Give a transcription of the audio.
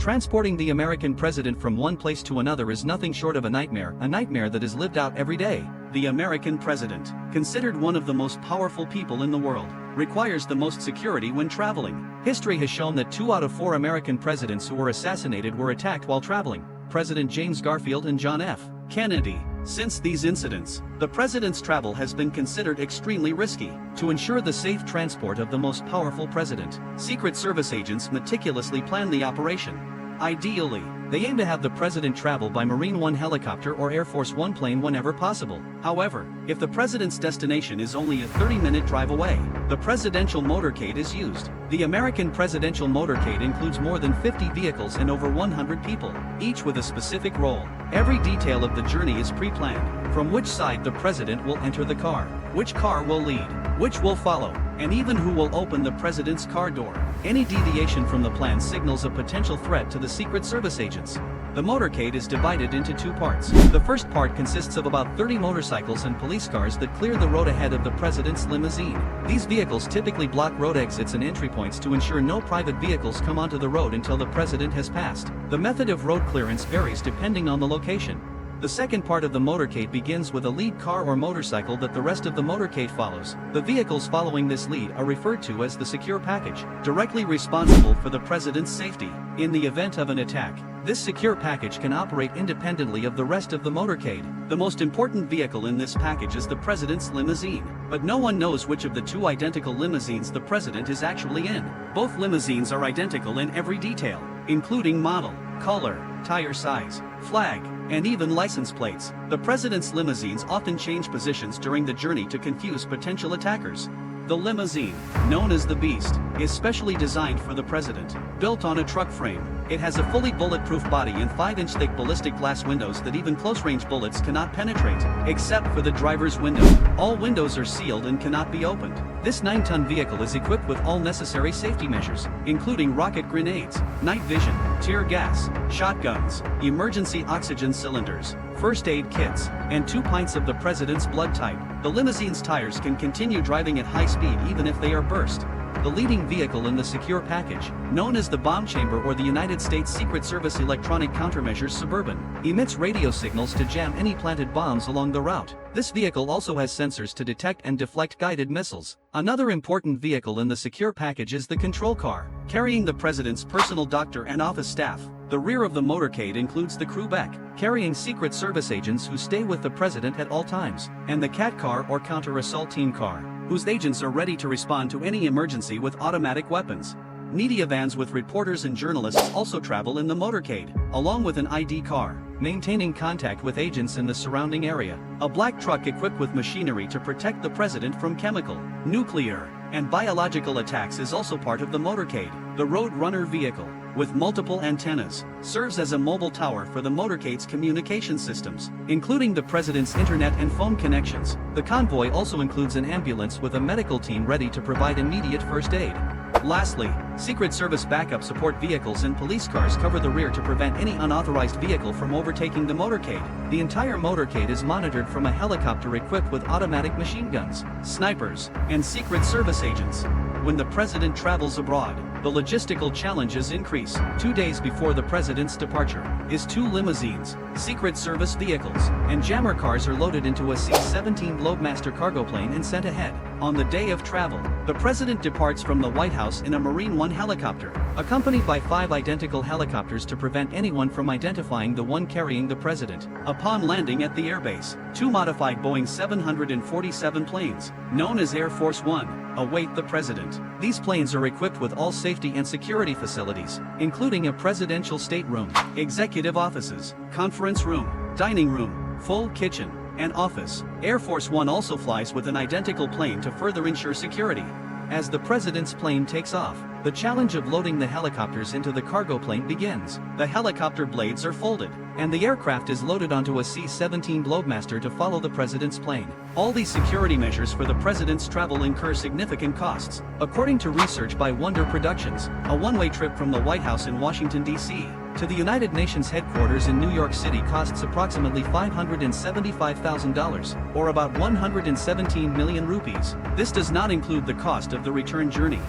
Transporting the American president from one place to another is nothing short of a nightmare that is lived out every day. The American president, considered one of the most powerful people in the world, requires the most security when traveling. History has shown that 2 out of 4 American presidents who were assassinated were attacked while traveling. President James Garfield and John F. Kennedy. Since these incidents, the president's travel has been considered extremely risky. To ensure the safe transport of the most powerful president, Secret Service agents meticulously plan the operation. Ideally, they aim to have the president travel by Marine One helicopter or Air Force One plane whenever possible. However, if the president's destination is only a 30-minute drive away, the presidential motorcade is used. The American presidential motorcade includes more than 50 vehicles and over 100 people, each with a specific role. Every detail of the journey is pre-planned, from which side the president will enter the car, which car will lead, which will follow, and even who will open the president's car door. Any deviation from the plan signals a potential threat to the Secret Service agents. The motorcade is divided into 2 parts. The first part consists of about 30 motorcycles and police cars that clear the road ahead of the president's limousine. These vehicles typically block road exits and entry points to ensure no private vehicles come onto the road until the president has passed. The method of road clearance varies depending on the location. The second part of the motorcade begins with a lead car or motorcycle that the rest of the motorcade follows. The vehicles following this lead are referred to as the secure package, directly responsible for the president's safety. In the event of an attack, this secure package can operate independently of the rest of the motorcade. The most important vehicle in this package is the president's limousine, but no one knows which of the 2 identical limousines the president is actually in. Both limousines are identical in every detail, including model, color, tire size, flag, and even license plates. The president's limousines often change positions during the journey to confuse potential attackers. The limousine, known as the Beast, is specially designed for the president. Built on a truck frame, it has a fully bulletproof body and 5-inch thick ballistic glass windows that even close-range bullets cannot penetrate, except for the driver's window. All windows are sealed and cannot be opened. This 9-ton vehicle is equipped with all necessary safety measures, including rocket grenades, night vision, tear gas, shotguns, emergency oxygen cylinders, first aid kits, and 2 pints of the president's blood type. The limousine's tires can continue driving at high speed even if they are burst. The leading vehicle in the secure package, known as the bomb chamber or the United States Secret Service Electronic Countermeasures Suburban, emits radio signals to jam any planted bombs along the route. This vehicle also has sensors to detect and deflect guided missiles. Another important vehicle in the secure package is the control car, carrying the president's personal doctor and office staff. The rear of the motorcade includes the crew back, carrying Secret Service agents who stay with the president at all times, and the CAT car or counter-assault team car, whose agents are ready to respond to any emergency with automatic weapons. Media vans with reporters and journalists also travel in the motorcade, along with an ID car, maintaining contact with agents in the surrounding area. A black truck equipped with machinery to protect the president from chemical, nuclear, and biological attacks is also part of the motorcade. The Road Runner vehicle, with multiple antennas, serves as a mobile tower for the motorcade's communication systems, including the president's internet and phone connections. The convoy also includes an ambulance with a medical team ready to provide immediate first aid. Lastly, Secret Service backup support vehicles and police cars cover the rear to prevent any unauthorized vehicle from overtaking the motorcade. The entire motorcade is monitored from a helicopter equipped with automatic machine guns, snipers, and Secret Service agents. When the president travels abroad, the logistical challenges increase. 2 days before the president's departure, his 2 limousines, Secret Service vehicles, and jammer cars are loaded into a C-17 Globemaster cargo plane and sent ahead. On the day of travel, the president departs from the White House in a Marine One helicopter, accompanied by 5 identical helicopters to prevent anyone from identifying the one carrying the president. Upon landing at the airbase, 2 modified Boeing 747 planes, known as Air Force One, await the president. These planes are equipped with all safety and security facilities, including a presidential stateroom, executive offices, conference room, dining room, full kitchen, and office. Air Force One also flies with an identical plane to further ensure security. As the president's plane takes off, the challenge of loading the helicopters into the cargo plane begins. The helicopter blades are folded, and the aircraft is loaded onto a C-17 Globemaster to follow the president's plane. All these security measures for the president's travel incur significant costs. According to research by Wonder Productions, a one-way trip from the White House in Washington, D.C., to the United Nations headquarters in New York City costs approximately $575,000, or about 117 million rupees. This does not include the cost of the return journey.